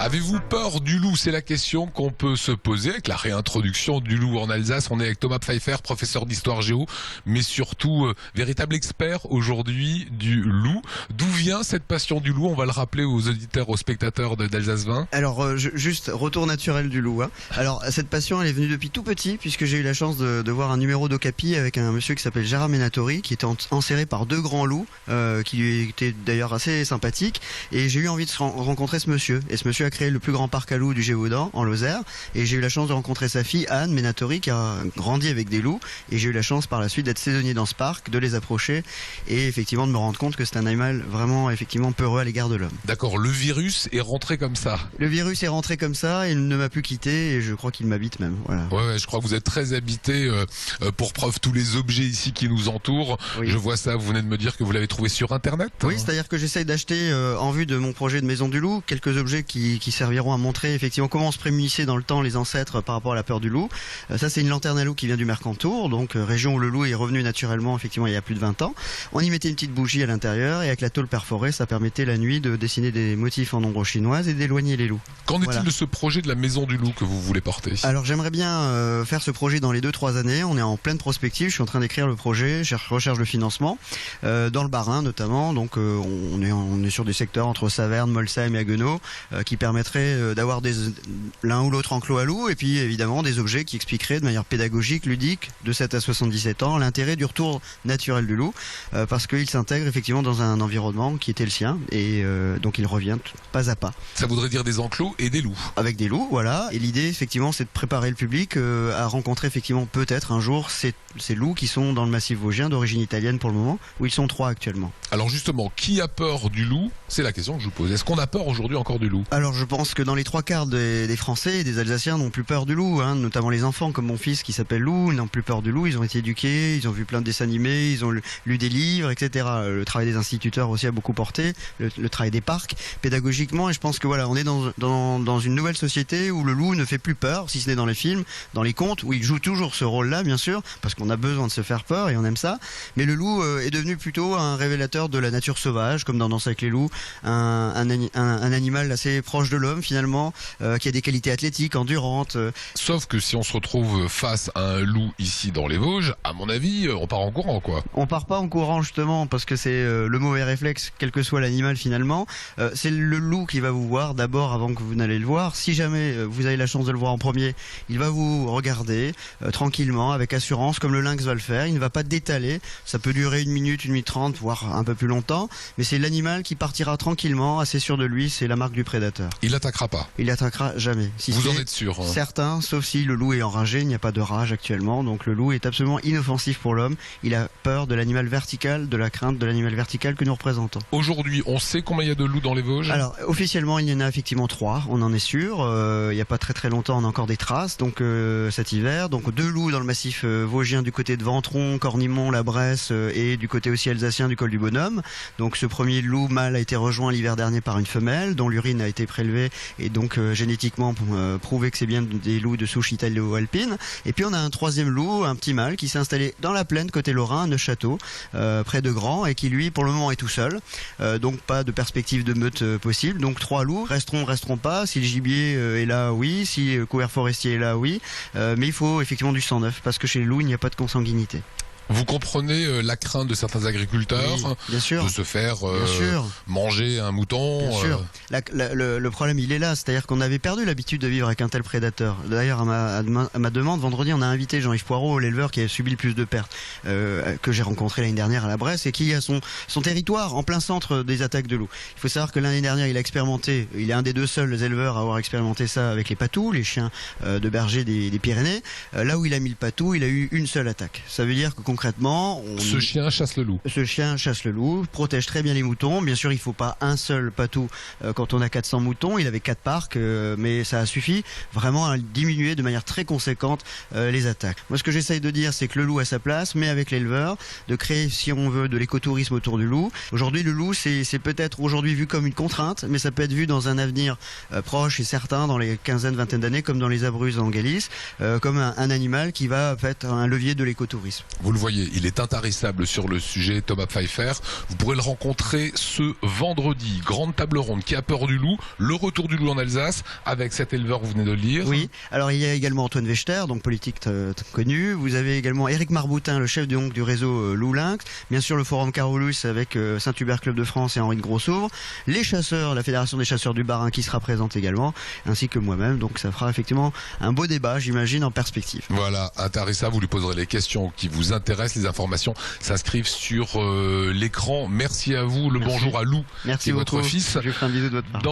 Avez-vous peur du loup? C'est la question qu'on peut se poser avec la réintroduction du loup en Alsace. On est avec Thomas Pfeiffer, professeur d'histoire géo, mais surtout véritable expert aujourd'hui du loup. D'où vient cette passion du loup? On va le rappeler aux auditeurs, aux spectateurs d'Alsace 20. Alors, juste retour naturel du loup. Alors, cette passion, elle est venue depuis tout petit, puisque j'ai eu la chance de voir un numéro d'Ocapi avec un monsieur qui s'appelle Gérard Menatori, qui était enserré par deux grands loups, qui lui étaient d'ailleurs assez sympathiques. Et j'ai eu envie de rencontrer ce monsieur. Et ce monsieur a créé le plus grand parc à loups du Gévaudan, en Lozère. Et j'ai eu la chance de rencontrer sa fille, Anne Menatori, qui a grandi avec des loups. Et j'ai eu la chance par la suite d'être saisonnier dans ce parc, de les approcher et effectivement de me rendre compte que c'est un animal vraiment effectivement peureux à l'égard de l'homme. D'accord, le virus est rentré comme ça. Le virus est rentré comme ça, il ne m'a plus quitté et je crois qu'il m'habite même. Voilà. Ouais, je crois que vous êtes très habité, pour preuve tous les objets ici qui nous entourent. Oui. Je vois ça, vous venez de me dire que vous l'avez trouvé sur Internet. Oui, c'est-à-dire que j'essaye d'acheter en vue de mon projet de Maison du Loup quelques objets qui serviront à montrer effectivement comment on se prémunissait dans le temps les ancêtres par rapport à la peur du loup. Ça c'est une lanterne à loup qui vient du Mercantour, donc région où le loup est revenu naturellement effectivement il y a plus de 20 ans. On y mettait une petite bougie à l'intérieur et avec la tôle perforée ça permettait la nuit de dessiner des motifs en ombre chinoise et d'éloigner les loups. Qu'en est-il de ce projet de la Maison du Loup que vous voulez porter? Alors j'aimerais bien faire ce projet dans les 2-3 années. On est en pleine prospective, je suis en train d'écrire le projet, je recherche le financement dans le Bas-Rhin notamment, donc on est sur des secteurs entre Saverne, Molsheim et Haguenau qui permettraient d'avoir l'un ou l'autre enclos à loup et puis évidemment des objets qui expliqueraient de manière pédagogique, ludique, de 7 à 77 ans, l'intérêt du retour naturel du loup parce qu'il s'intègre effectivement dans un environnement qui était le sien et donc il revient pas à pas. Ça voudrait dire des enclos et des loups. Avec des loups, voilà. Et l'idée effectivement c'est de préparer le public à rencontrer effectivement peut-être un jour ces loups qui sont dans le massif vosgien d'origine italienne pour le moment, où ils sont 3 actuellement. Alors justement, qui a peur du loup? C'est la question que je vous pose. Est-ce qu'on a peur aujourd'hui encore du loup? Alors je pense que dans les 3/4 des Français et des Alsaciens n'ont plus peur du loup, notamment les enfants comme mon fils qui s'appelle Lou, ils n'ont plus peur du loup, ils ont été éduqués, ils ont vu plein de dessins animés, ils ont lu des livres, etc. Le travail des instituteurs aussi a beaucoup porté, le travail des parcs, pédagogiquement, et je pense que voilà, on est dans une nouvelle société où le loup ne fait plus peur, si ce n'est dans les films, dans les contes, où il joue toujours ce rôle-là, bien sûr, parce qu'on a besoin de se faire peur et on aime ça, mais le loup est devenu plutôt un révélateur de la nature sauvage, comme dans Danse avec les loups, un animal assez proche de l'homme finalement, qui a des qualités athlétiques, endurantes. Sauf que si on se retrouve face à un loup ici dans les Vosges, à mon avis, on part en courant, quoi. On part pas en courant justement, parce que c'est le mauvais réflexe, quel que soit l'animal finalement. C'est le loup qui va vous voir d'abord avant que vous n'allez le voir. Si jamais vous avez la chance de le voir en premier, il va vous regarder tranquillement, avec assurance, comme le lynx va le faire. Il ne va pas détaler. Ça peut durer 1 minute, 1 minute 30, voire un peu plus longtemps. Mais c'est l'animal qui partira tranquillement, assez sûr de lui. C'est la marque du prédateur. Il attaquera pas. Il attaquera jamais. Si vous en êtes sûr? Certains, sauf si le loup est enragé. Il n'y a pas de rage actuellement. Donc le loup est absolument inoffensif pour l'homme. Il a peur de l'animal vertical, de la crainte de l'animal vertical que nous représentons. Aujourd'hui, on sait combien il y a de loups dans les Vosges? Alors, officiellement, il y en a effectivement 3, on en est sûr. Il n'y a pas très longtemps, on a encore des traces, donc cet hiver. Donc 2 loups dans le massif vosgien du côté de Ventron, Cornimont, la Bresse et du côté aussi alsacien du col du Bonhomme. Donc ce premier loup mâle a été rejoint l'hiver dernier par une femelle dont l'urine a été prélevée et donc génétiquement prouvé que c'est bien des loups de souche italo-alpine. Et puis on a un 3e loup, un petit mâle qui s'est installé dans la plaine côté Lorrain, à Neufchâteau, près de Grand, et qui lui pour le moment est tout seul. Donc pas de perspective de meute possible. Donc 3 loups resteront pas. Si le gibier est là, oui. Si le couvert forestier est là, oui. Mais il faut effectivement du sang neuf parce que chez les loups il n'y a pas de consanguinité. Vous comprenez la crainte de certains agriculteurs bien sûr, de se faire manger un mouton? Bien sûr. Le problème, il est là. C'est-à-dire qu'on avait perdu l'habitude de vivre avec un tel prédateur. D'ailleurs, à ma demande, vendredi, on a invité Jean-Yves Poirot, l'éleveur qui a subi le plus de pertes, que j'ai rencontré l'année dernière à la Bresse et qui a son territoire en plein centre des attaques de loups. Il faut savoir que l'année dernière, il a expérimenté, il est un des 2 seuls éleveurs à avoir expérimenté ça avec les patous, les chiens de berger des Pyrénées. Là où il a mis le patou, il a eu une seule attaque. Ça veut dire que concrètement, ce chien chasse le loup. Ce chien chasse le loup, protège très bien les moutons. Bien sûr, il ne faut pas un seul patou quand on a 400 moutons. Il avait 4 parcs, mais ça a suffi vraiment à diminuer de manière très conséquente les attaques. Moi, ce que j'essaye de dire, c'est que le loup a sa place, mais avec l'éleveur, de créer, si on veut, de l'écotourisme autour du loup. Aujourd'hui, le loup, c'est peut-être aujourd'hui vu comme une contrainte, mais ça peut être vu dans un avenir proche et certain, dans les quinzaine, vingtaine d'années, comme dans les Abruzzes en Galice, comme un animal qui va être un levier de l'écotourisme. Vous le voyez, il est intarissable sur le sujet, Thomas Pfeiffer. Vous pourrez le rencontrer ce vendredi. Grande table ronde, qui a peur du loup, le retour du loup en Alsace, avec cet éleveur, vous venez de le lire. Oui, alors il y a également Antoine Wechter, donc politique connu. Vous avez également Éric Marboutin, le chef du réseau Loup Lynx. Bien sûr, le Forum Carolus avec Saint-Hubert Club de France et Henri de Grossouvre. Les chasseurs, la Fédération des chasseurs du Bas-Rhin qui sera présente également, ainsi que moi-même. Donc ça fera effectivement un beau débat, j'imagine, en perspective. Voilà, intarissable, vous lui poserez les questions qui vous intéressent. Les informations s'inscrivent sur l'écran. Merci à vous. Le Merci. bonjour à Lou, Merci qui est votre beaucoup. fils. Je vous ferai un bisou de votre part.